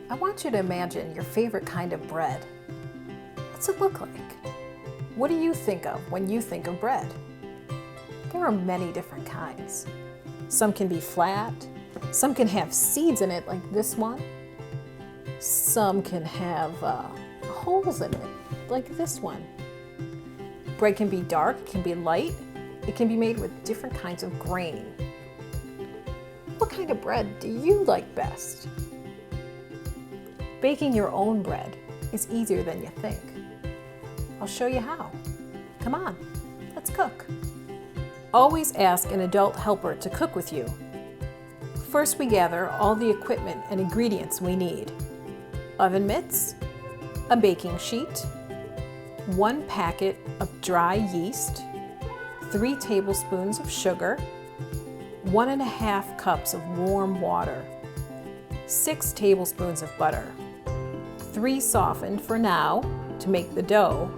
I want you to imagine your favorite kind of bread. What's it look like? What do you think of when you think of bread? There are many different kinds. Some can be flat, some can have seeds in it like this one. Some can have holes in it like this one. Bread can be dark, it can be light, it can be made with different kinds of grain. What kind of bread do you like best? Baking your own bread is easier than you think. I'll show you how. Come on, let's cook. Always ask an adult helper to cook with you. First, we gather all the equipment and ingredients we need. Oven mitts, a baking sheet, 1 packet of dry yeast, 3 tablespoons of sugar, 1½ cups of warm water, 6 tablespoons of butter, 3 softened for now to make the dough,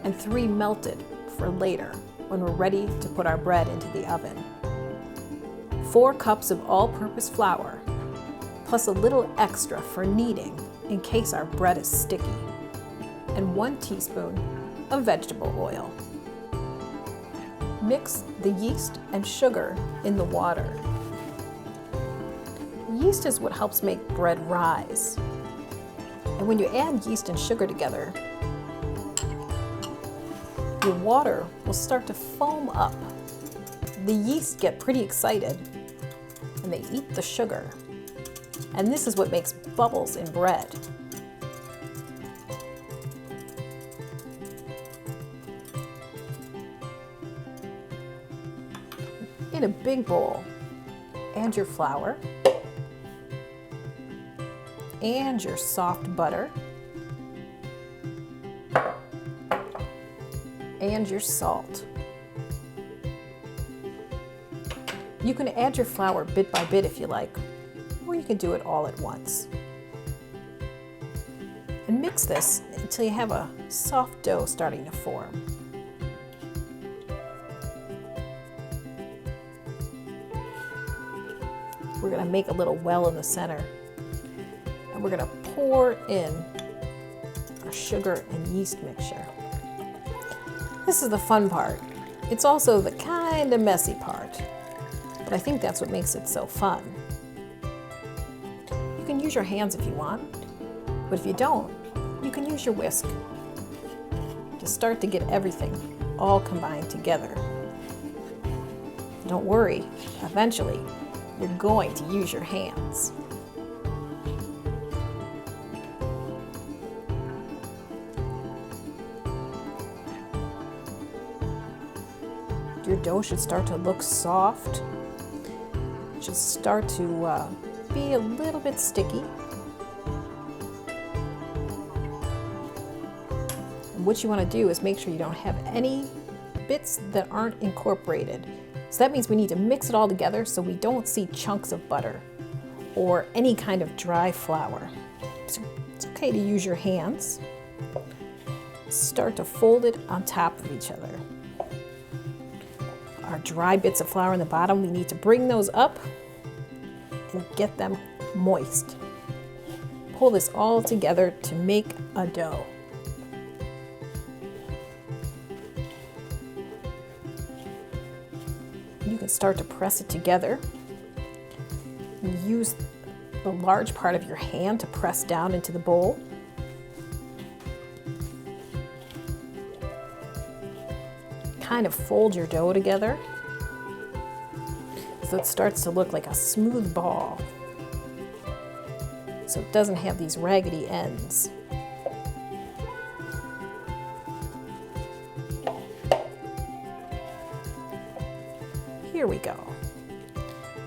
and 3 melted for later when we're ready to put our bread into the oven. 4 cups of all-purpose flour, plus a little extra for kneading in case our bread is sticky, and 1 teaspoon of vegetable oil. Mix the yeast and sugar in the water. Yeast is what helps make bread rise. And when you add yeast and sugar together, your water will start to foam up. The yeast get pretty excited and they eat the sugar. And this is what makes bubbles in bread. In a big bowl, add your flour and your soft butter and your salt. You can add your flour bit by bit if you like, or you can do it all at once. And mix this until you have a soft dough starting to form. We're going to make a little well in the center, and we're going to pour in our sugar and yeast mixture. This is the fun part. It's also the kind of messy part, but I think that's what makes it so fun. You can use your hands if you want, but if you don't, you can use your whisk to start to get everything all combined together. Don't worry, eventually you're going to use your hands. Your dough should start to look soft. It should start to be a little bit sticky. And what you want to do is make sure you don't have any bits that aren't incorporated. So that means we need to mix it all together so we don't see chunks of butter or any kind of dry flour. So it's okay to use your hands. Start to fold it on top of each other. Our dry bits of flour on the bottom, we need to bring those up and get them moist. Pull this all together to make a dough. You can start to press it together. Use the large part of your hand to press down into the bowl. Kind of fold your dough together so it starts to look like a smooth ball, so it doesn't have these raggedy ends. Here we go.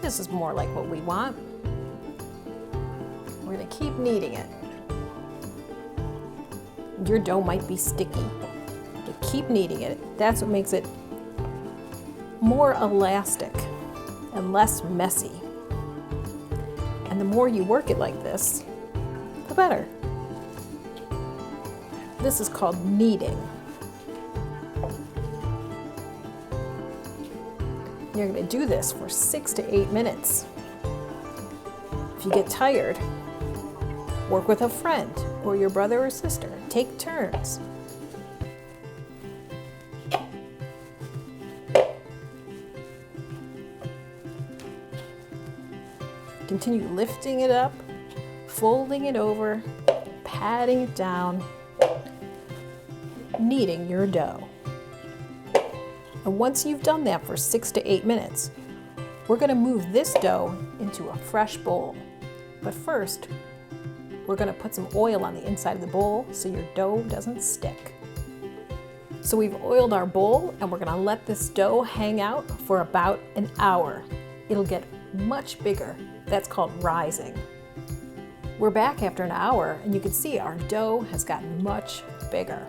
This is more like what we want. We're going to keep kneading it. Your dough might be sticky. Keep kneading it. That's what makes it more elastic and less messy. And the more you work it like this, the better. This is called kneading. You're going to do this for 6 to 8 minutes. If you get tired, Work with a friend or your brother or sister. Take turns. Continue lifting it up, folding it over, patting it down, kneading your dough. And once you've done that for 6 to 8 minutes, we're going to move this dough into a fresh bowl. But first, we're going to put some oil on the inside of the bowl so your dough doesn't stick. So we've oiled our bowl and we're going to let this dough hang out for about an hour. It'll get much bigger. That's called rising. We're back after an hour and you can see our dough has gotten much bigger.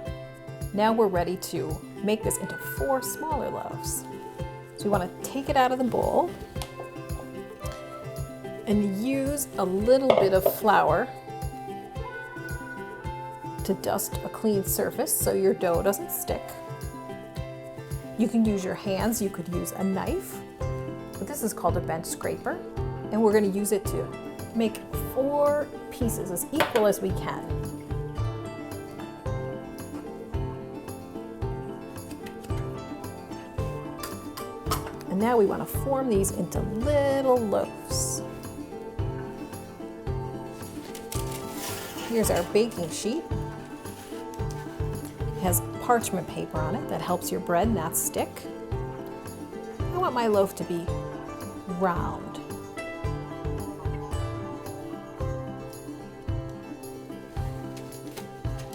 Now we're ready to make this into 4 smaller loaves. So we want to take it out of the bowl and use a little bit of flour to dust a clean surface so your dough doesn't stick. You can use your hands, you could use a knife, but this is called a bench scraper, and we're going to use it to make 4 pieces as equal as we can. And now we want to form these into little loaves. Here's our baking sheet. It has parchment paper on it that helps your bread not stick. I want my loaf to be round.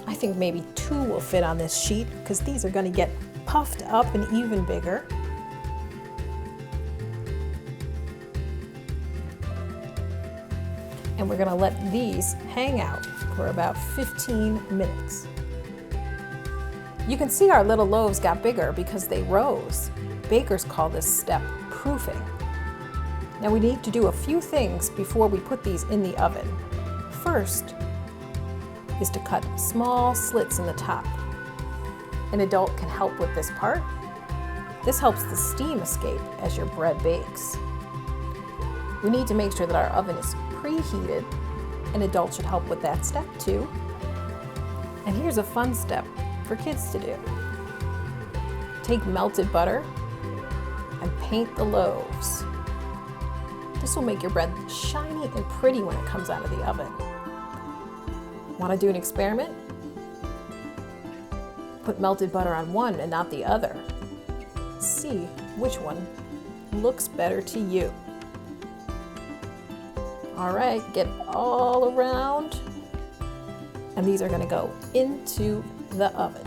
I think maybe 2 will fit on this sheet because these are going to get puffed up and even bigger. And we're going to let these hang out for about 15 minutes. You can see our little loaves got bigger because they rose. Bakers call this step proofing. Now we need to do a few things before we put these in the oven. First is to cut small slits in the top. An adult can help with this part. This helps the steam escape as your bread bakes. We need to make sure that our oven is preheated. An adult should help with that step too. And here's a fun step for kids to do. Take melted butter and paint the loaves. This will make your bread shiny and pretty when it comes out of the oven. Want to do an experiment? Put melted butter on one and not the other. See which one looks better to you. All right, get all around. And these are going to go into the oven.